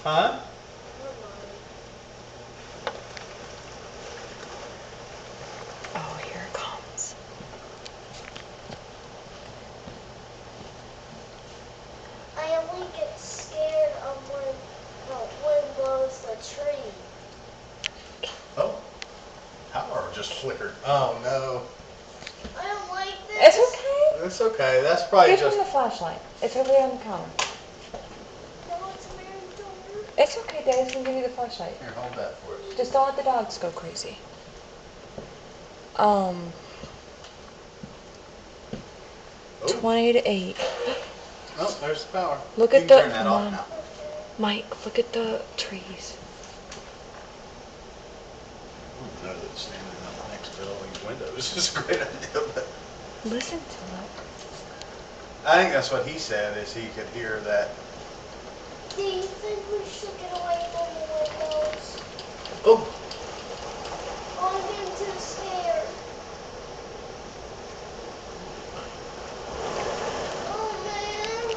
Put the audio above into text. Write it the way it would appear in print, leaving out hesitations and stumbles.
Huh? Oh, here it comes. I only get scared of when the wind blows the tree. Oh. Power just flickered. Oh no. I don't like this. It's okay. That's okay. That's probably Give just. him the flashlight. It's over there on the counter. No, it's a Mary It's okay, Daddy's gonna give you the flashlight. Here, hold that for us. Just don't let the dogs go crazy. Oh. 20 to 8. Oh, there's the power. Look You at can the turn that Mom. off now. Mike, look at the trees. I don't know that standing up next to all these windows is a great idea, but Listen to it. I think that's what he said, is he could hear that. Do you think we should get away from the windows? Oh,